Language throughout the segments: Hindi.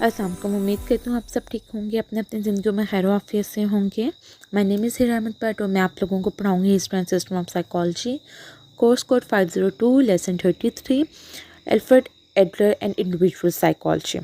अस्सलाम वालेकुम। उम्मीद करती हूँ आप सब ठीक होंगे, अपने अपनी ज़िंदगी में खैर आफियत से होंगे। My name is Hira Ahmed Bhatt और मैं आप लोगों को पढ़ाऊँगी history and system of psychology, course code 502, lesson 33, Alfred Adler and individual psychology.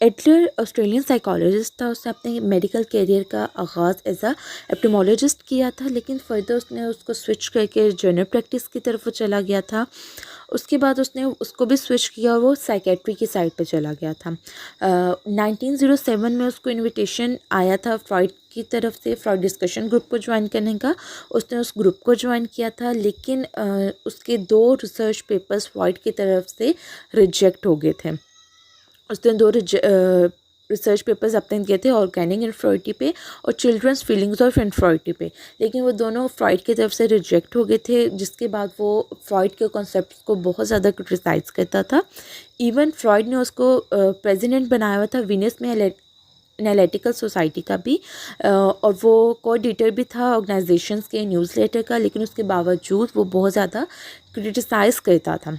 Adler Australian psychologist था। उसने अपने मेडिकल करियर का आगाज़ एज अ एपिडेमोलॉजिस्ट किया था, लेकिन फर्दर उसने उसको स्विच करके जनरल प्रैक्टिस की तरफ वो चला गया था। उसके बाद उसने उसको भी स्विच किया और वो साइकेट्री की साइड पे चला गया था। 1907 में उसको इनविटेशन आया था फ्रॉइड की तरफ से, फ्रॉइड डिस्कशन ग्रुप को ज्वाइन करने का। उसने उस ग्रुप को ज्वाइन किया था, लेकिन उसके 2 रिसर्च पेपर्स फ्रॉइड की तरफ से रिजेक्ट हो गए थे। उसने 2 रिसर्च पेपर्स अपने किए थे, ऑर्गेनिक इन्फ्रॉइटी पे और चिल्ड्रंस फीलिंग्स ऑफ इन्फ्रॉइटी पे, लेकिन वो दोनों फ्रॉइड की तरफ से रिजेक्ट हो गए थे, जिसके बाद वो फ्रॉइड के कॉन्सेप्ट्स को बहुत ज़्यादा क्रिटिसाइज़ करता था। इवन फ्रॉइड ने उसको प्रेसिडेंट बनाया हुआ था वीनस में एनालिटिकल सोसाइटी का भी, और वो कोऑर्डिनेटर भी था ऑर्गेनाइजेशंस के न्यूज़लेटर का, लेकिन उसके बावजूद वो बहुत ज़्यादा क्रिटिसाइज़ करता था।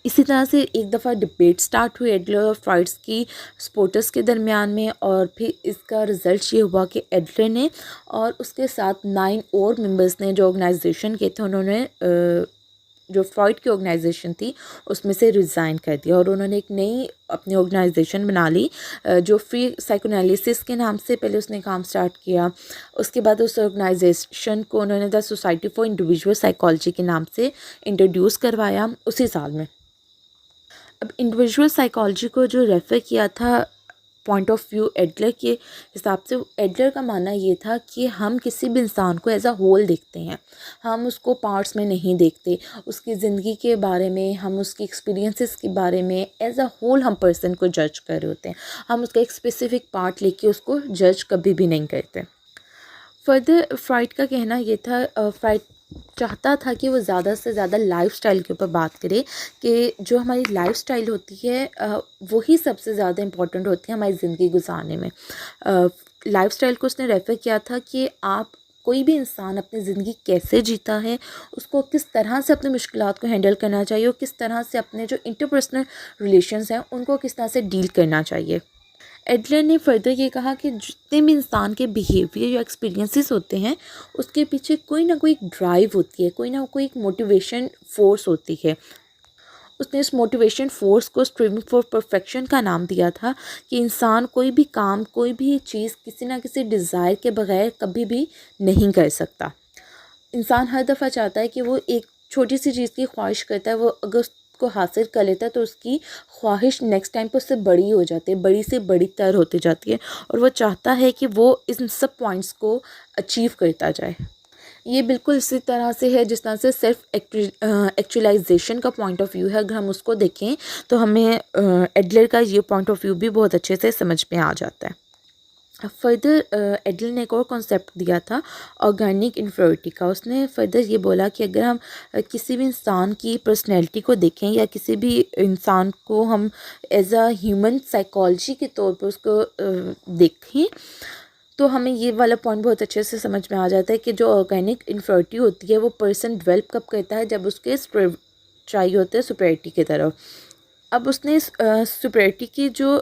इसी तरह से एक दफ़ा डिबेट स्टार्ट हुई एडलर और फ्रॉइड्स की सपोर्टर्स के दरमियान में, और फिर इसका रिज़ल्ट ये हुआ कि एडलर ने और उसके साथ 9 और मेंबर्स ने जो ऑर्गेनाइजेशन के थे, उन्होंने जो फ्रॉइड की ऑर्गेनाइजेशन थी उसमें से रिज़ाइन कर दिया और उन्होंने एक नई अपनी ऑर्गेनाइजेशन बना ली, जो फ्री साइकोएनालिसिस के नाम से पहले उसने काम स्टार्ट किया। उसके बाद उस ऑर्गेनाइजेशन को उन्होंने the society for individual psychology के नाम से इंट्रोड्यूस करवाया उसी साल में। अब इंडिविजुअल साइकोलॉजी को जो रेफ़र किया था पॉइंट ऑफ व्यू एडलर के हिसाब से, एडलर का मानना ये था कि हम किसी भी इंसान को एज अ होल देखते हैं, हम उसको पार्ट्स में नहीं देखते। उसकी ज़िंदगी के बारे में, हम उसकी एक्सपीरियंसेस के बारे में एज अ होल हम पर्सन को जज कर रहे होते हैं। हम उसका एक स्पेसिफिक पार्ट लेके उसको जज कभी भी नहीं करते। फर्दर फ्रॉइड का कहना ये था, फ्रॉइड चाहता था कि वो ज़्यादा से ज़्यादा लाइफ़स्टाइल के ऊपर बात करे, कि जो हमारी लाइफ़स्टाइल होती है वही सबसे ज़्यादा इम्पोर्टेंट होती है हमारी ज़िंदगी गुजारने में। लाइफ़स्टाइल को उसने रेफ़र किया था कि आप कोई भी इंसान अपनी ज़िंदगी कैसे जीता है, उसको किस तरह से अपनी मुश्किलात को हैंडल करना चाहिए और किस तरह से अपने जो इंटरपर्सनल रिलेशंस हैं उनको किस तरह से डील करना चाहिए। एडलर ने फर्दर ये कहा कि जितने भी इंसान के बिहेवियर या एक्सपीरियंसेस होते हैं, उसके पीछे कोई ना कोई ड्राइव होती है, कोई ना कोई एक मोटिवेशन फ़ोर्स होती है। उसने इस मोटिवेशन फ़ोर्स को स्ट्रीविंग फॉर परफेक्शन का नाम दिया था, कि इंसान कोई भी काम, कोई भी चीज़ किसी ना किसी डिज़ायर के बगैर कभी भी नहीं कर सकता। इंसान हर दफ़ा चाहता है कि वो एक छोटी सी चीज़ की ख्वाहिश करता है, वो अगर उसको हासिल कर लेता है तो उसकी ख्वाहिश नेक्स्ट टाइम पे उससे बड़ी हो जाती है, बड़ी से बड़ी तर होती जाती है, और वो चाहता है कि वो इन सब पॉइंट्स को अचीव करता जाए। ये बिल्कुल इसी तरह से है जिस तरह से सेल्फ एक्चुअलाइजेशन का पॉइंट ऑफ व्यू है। अगर हम उसको देखें तो हमें एडलर का ये पॉइंट ऑफ व्यू भी बहुत अच्छे से समझ में आ जाता है। फर्दर एडलर ने एक और कॉन्सेप्ट दिया था ऑर्गेनिक इन्फ्योरिटी का। उसने फर्दर ये बोला कि अगर हम किसी भी इंसान की पर्सनैलिटी को देखें या किसी भी इंसान को हम एज अ ह्यूमन साइकोलॉजी के तौर पर उसको देखें, तो हमें ये वाला पॉइंट बहुत अच्छे से समझ में आ जाता है कि जो ऑर्गेनिक इन्फ्योरिटी होती है वो पर्सन डेवलप कब करता है, जब उसके चाहिए होते हैं सुपरियरिटी की तरफ। अब उसने सुपरियरिटी की जो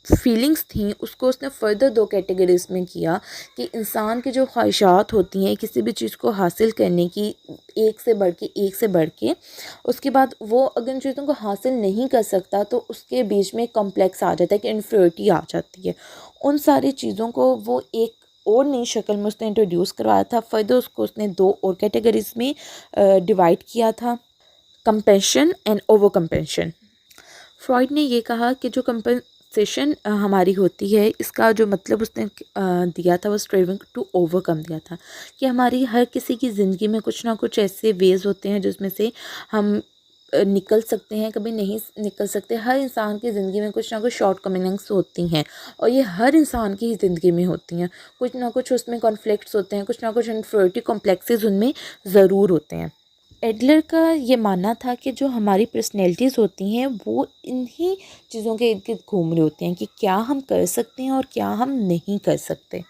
फीलिंग्स थी उसको उसने फर्दर 2 कैटेगरीज़ में किया, कि इंसान की जो ख्वाहिशात होती हैं किसी भी चीज़ को हासिल करने की, एक से बढ़ के एक से बढ़ के, उसके बाद वो अगर इन चीज़ों को हासिल नहीं कर सकता तो उसके बीच में कॉम्प्लेक्स आ जाता है, कि इन्फ्योरिटी आ जाती है। उन सारी चीज़ों को वो एक और नई शक्ल में उसने इंट्रोड्यूस करवाया था। फर्दर उसको उसने 2 और कैटेगरीज़ में डिवाइड किया था, compassion and over compassion. Freud ने ये कहा कि जो कंपनसेशन हमारी होती है, इसका जो मतलब उसने दिया था वो स्ट्रेविंग टू ओवरकम दिया था, कि हमारी हर किसी की ज़िंदगी में कुछ ना कुछ ऐसे वेज़ होते हैं जिसमें से हम निकल सकते हैं, कभी नहीं निकल सकते। हर इंसान की ज़िंदगी में कुछ ना कुछ शॉर्ट कमिंग्स होती हैं, और ये हर इंसान की ज़िंदगी में होती हैं। कुछ ना कुछ उसमें कॉन्फ्लिक्ट्स होते हैं, कुछ ना कुछ इन्फिनिटी कॉम्प्लेक्सेस उनमें ज़रूर होते हैं। एडलर का ये मानना था कि जो हमारी पर्सनैलिटीज़ होती हैं वो इन्हीं चीज़ों के इर्द गिर्द घूम रही होती हैं, कि क्या हम कर सकते हैं और क्या हम नहीं कर सकते।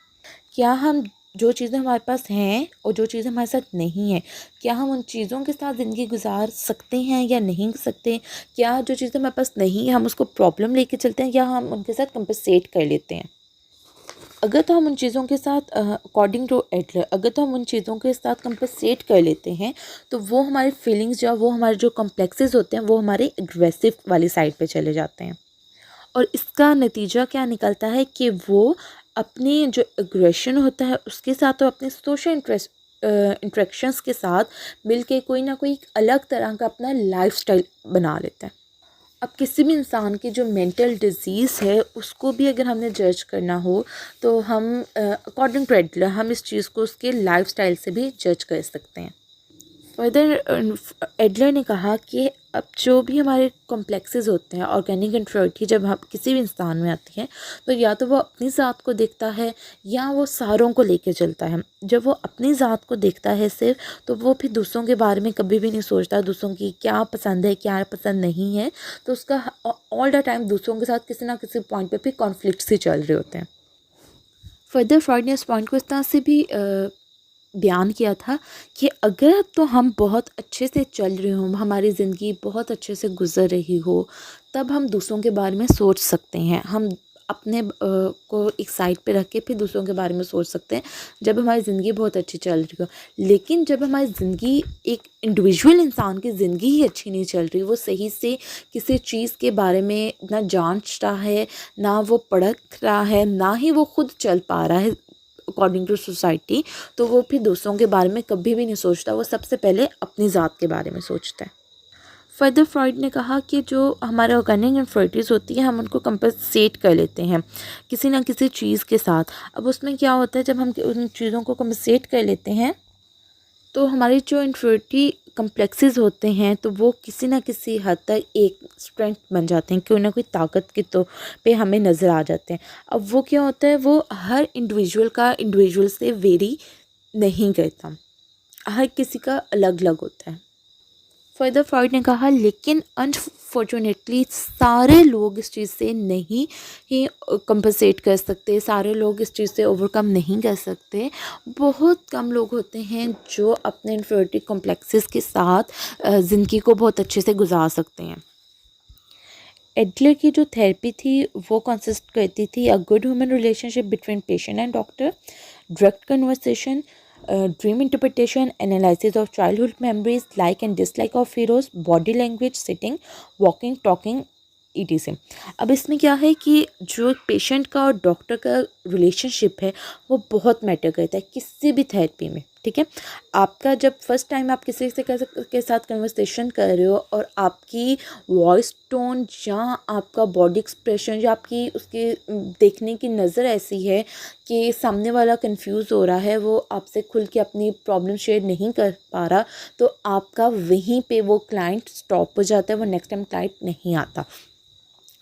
क्या हम जो चीज़ें हमारे पास हैं और जो चीज़ें हमारे साथ नहीं हैं, क्या हम उन चीज़ों के साथ ज़िंदगी गुजार सकते हैं या नहीं सकते? क्या जो चीज़ें हमारे पास नहीं है हम उसको प्रॉब्लम लेके चलते हैं या हम उनके साथ कंपनसेट कर लेते हैं? अगर तो हम उन चीज़ों के साथ अकॉर्डिंग टू एडलर, अगर तो हम उन चीज़ों के साथ कंपनसेट कर लेते हैं तो वो हमारी फीलिंग्स जो वो हमारे जो कॉम्प्लेक्सेस होते हैं वो हमारे एग्रेसिव वाली साइड पे चले जाते हैं। और इसका नतीजा क्या निकलता है कि वो अपनी जो एग्रेशन होता है उसके साथ और अपने सोशल इंटरेक्शंस के साथ मिलके कोई ना कोई एक अलग तरह का अपना लाइफस्टाइल बना लेता है। अब किसी भी इंसान की जो मेंटल डिजीज़ है उसको भी अगर हमने जज करना हो तो हम अकॉर्डिंग टू एडलर हम इस चीज़ को उसके लाइफस्टाइल से भी जज कर सकते हैं। फर्दर एडलर ने कहा कि अब जो भी हमारे कॉम्प्लेक्सेस होते हैं, ऑर्गेनिक इन्फिरियरिटी जब हम किसी भी इंसान में आती है तो या तो वो अपनी ज़ात को देखता है या वो सारों को लेके चलता है। जब वो अपनी ज़ात को देखता है सिर्फ, तो वो फिर दूसरों के बारे में कभी भी नहीं सोचता, दूसरों की क्या पसंद है क्या पसंद नहीं है, तो उसका ऑल द टाइम दूसरों के साथ किसी ना किसी पॉइंट पे फिर कॉन्फ्लिक्ट्स ही चल रहे होते हैं। फर्दर फ्रॉइड ने इस पॉइंट को इस तरह से भी बयान किया था कि अगर तो हम बहुत अच्छे से चल रहे हों, हमारी ज़िंदगी बहुत अच्छे से गुज़र रही हो, तब हम दूसरों के बारे में सोच सकते हैं। हम अपने को एक साइड पे रख के फिर दूसरों के बारे में सोच सकते हैं जब हमारी ज़िंदगी बहुत अच्छी चल रही हो। लेकिन जब हमारी ज़िंदगी, एक इंडिविजुअल इंसान की ज़िंदगी ही अच्छी नहीं चल रही, वो सही से किसी चीज़ के बारे में ना जांच रहा है, ना वो परख रहा है, ना ही वो खुद चल पा रहा है अकॉर्डिंग टू सोसाइटी, तो वो फिर दूसरों के बारे में कभी भी नहीं सोचता, वो सबसे पहले अपनी ज़ात के बारे में सोचता है। फर्दर फ्रॉइड ने कहा कि जो हमारे ऑर्गेनिक इन्फिरियरिटीज़ होती है हम उनको कंपनसेट कर लेते हैं किसी ना किसी चीज़ के साथ। अब उसमें क्या होता है, जब हम उन चीज़ों को कंपनसेट कर लेते हैं तो हमारी जो इन्फिरियरिटी कम्प्लेक्सेस होते हैं तो वो किसी ना किसी हद तक एक स्ट्रेंथ बन जाते हैं, कोई ना कोई ताकत के तो पे हमें नज़र आ जाते हैं। अब वो क्या होता है, वो हर इंडिविजुअल से वेरी नहीं करता, हर किसी का अलग अलग होता है। फर्दर फ्रॉइड ने कहा लेकिन अनफॉर्चुनेटली सारे लोग इस चीज़ से नहीं ही कंपनसेट कर सकते, सारे लोग इस चीज़ से ओवरकम नहीं कर सकते। बहुत कम लोग होते हैं जो अपने इन्फिरियरिटी कॉम्प्लेक्सेस के साथ ज़िंदगी को बहुत अच्छे से गुजार सकते हैं। एडलर की जो थेरेपी थी वो कंसिस्ट करती थी a good human relationship between patient and doctor, direct conversation, dream interpretation, analysis of childhood memories, like and dislike of heroes, body language, sitting, walking, talking, etc। अब इसमें क्या है कि जो एक पेशेंट का और डॉक्टर का रिलेशनशिप है वो बहुत मैटर करता है किसी भी थेरेपी में। ठीक है, आपका जब फर्स्ट टाइम आप किसी से के साथ कन्वर्सेशन कर रहे हो और आपकी वॉइस टोन या आपका बॉडी एक्सप्रेशन या आपकी उसकी देखने की नज़र ऐसी है कि सामने वाला कंफ्यूज हो रहा है, वो आपसे खुल के अपनी प्रॉब्लम शेयर नहीं कर पा रहा, तो आपका वहीं पे वो क्लाइंट स्टॉप हो जाता है, वो नेक्स्ट टाइम क्लाइंट नहीं आता।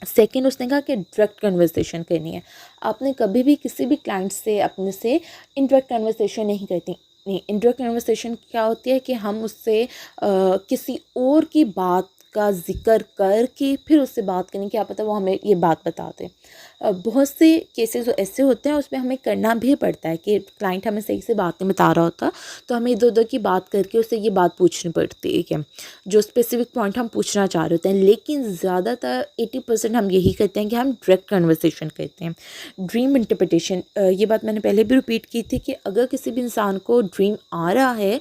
सेकेंड, उसने कहा कि डायरेक्ट कन्वर्सेशन करनी है। आपने कभी भी किसी भी क्लाइंट से अपने से इनडायरेक्ट कन्वर्सेशन नहीं करती। नहीं, इनडायरेक्ट कन्वर्सेशन क्या होती है कि हम उससे किसी और की बात का जिक्र करके फिर उससे बात करनी, क्या पता वो हमें ये बात बता दे। बहुत से केसेस ऐसे होते हैं उसमें हमें करना भी पड़ता है कि क्लाइंट हमें सही से बात नहीं बता रहा होता, तो हमें इधर उधर की बात करके उससे ये बात पूछनी पड़ती है कि जो स्पेसिफिक पॉइंट हम पूछना चाह रहे होते हैं। लेकिन ज़्यादातर 80% हम यही करते हैं कि हम डायरेक्ट कन्वर्सेशन करते हैं। ड्रीम इंटरप्रिटेशन, ये बात मैंने पहले भी रिपीट की थी कि अगर किसी भी इंसान को ड्रीम आ रहा है,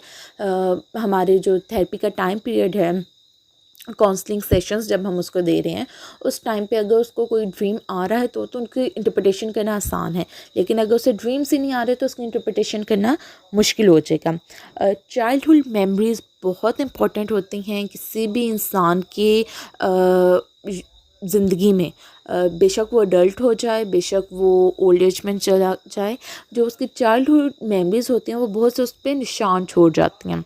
हमारे जो थेरेपी का टाइम पीरियड है, काउंसलिंग सेशंस जब हम उसको दे रहे हैं, उस टाइम पे अगर उसको कोई ड्रीम आ रहा है तो उनकी इंटरप्रिटेशन करना आसान है। लेकिन अगर उसे ड्रीम्स ही नहीं आ रहे तो उसकी इंटरप्रिटेशन करना मुश्किल हो जाएगा। चाइल्डहुड मेमोरीज़ बहुत इंपॉर्टेंट होती हैं किसी भी इंसान के ज़िंदगी में। बेशक वो अडल्ट हो जाए, बेशक वो ओल्ड एज में चला जाए, जो उसकी चाइल्डहुड मेमोरीज़ होती हैं वो बहुत से उस पर निशान छोड़ जाती हैं।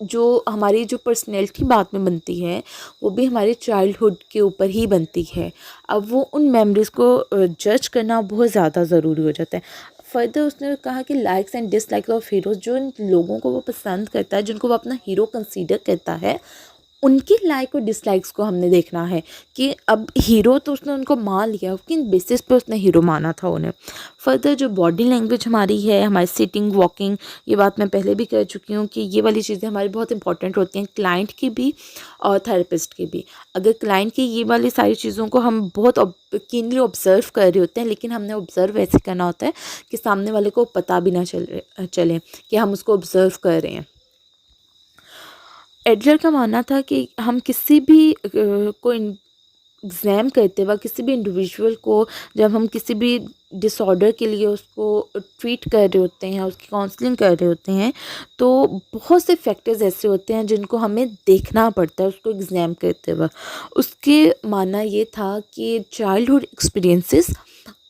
जो हमारी जो पर्सनैलिटी बाद में बनती है वो भी हमारे चाइल्डहुड के ऊपर ही बनती है। अब वो उन मेमोरीज़ को जज करना बहुत ज़्यादा ज़रूरी हो जाता है। फर्दर उसने कहा कि likes and dislikes of heroes, जो इन लोगों को वो पसंद करता है, जिनको वो अपना हीरो कंसीडर करता है, उनके लाइक और डिसलाइक्स को हमने देखना है कि अब हीरो तो उसने उनको मान लिया, किन बेसिस पे उसने हीरो माना था उन्हें। फर्दर जो बॉडी लैंग्वेज हमारी है, हमारी सिटिंग वॉकिंग, ये बात मैं पहले भी कह चुकी हूँ कि ये वाली चीज़ें हमारी बहुत इंपॉर्टेंट होती हैं, क्लाइंट की भी और थेरेपिस्ट की भी। अगर क्लाइंट की ये वाली सारी चीज़ों को हम बहुत कीनली ऑब्ज़र्व कर रहे होते हैं, लेकिन हमने ऑब्ज़र्व ऐसे करना होता है कि सामने वाले को पता भी ना चले कि हम उसको ऑब्ज़र्व कर रहे हैं। एडलर का मानना था कि हम किसी भी को एग्ज़ाम करते वक़्त, किसी भी इंडिविजुअल को जब हम किसी भी डिसऑर्डर के लिए उसको ट्रीट कर रहे होते हैं, उसकी काउंसलिंग कर रहे होते हैं, तो बहुत से फैक्टर्स ऐसे होते हैं जिनको हमें देखना पड़ता है उसको एग्ज़ाम करते वक़्त। उसके मानना ये था कि चाइल्डहुड एक्सपीरियंसेस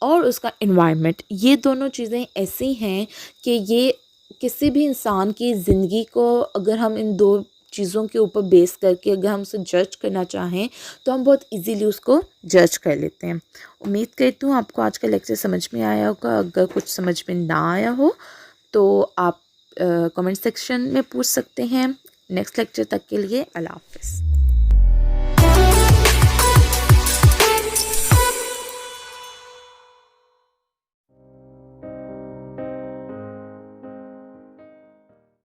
और उसका एनवायरनमेंट, ये दोनों चीज़ें ऐसी हैं कि ये किसी भी इंसान की ज़िंदगी को, अगर हम इन 2 चीज़ों के ऊपर बेस करके अगर हम उसे जज करना चाहें, तो हम बहुत इजीली उसको जज कर लेते हैं। उम्मीद करती हूँ आपको आज का लेक्चर समझ में आया होगा। अगर कुछ समझ में ना आया हो तो आप कमेंट सेक्शन में पूछ सकते हैं। नेक्स्ट लेक्चर तक के लिए अल्लाह हाफ़िज़।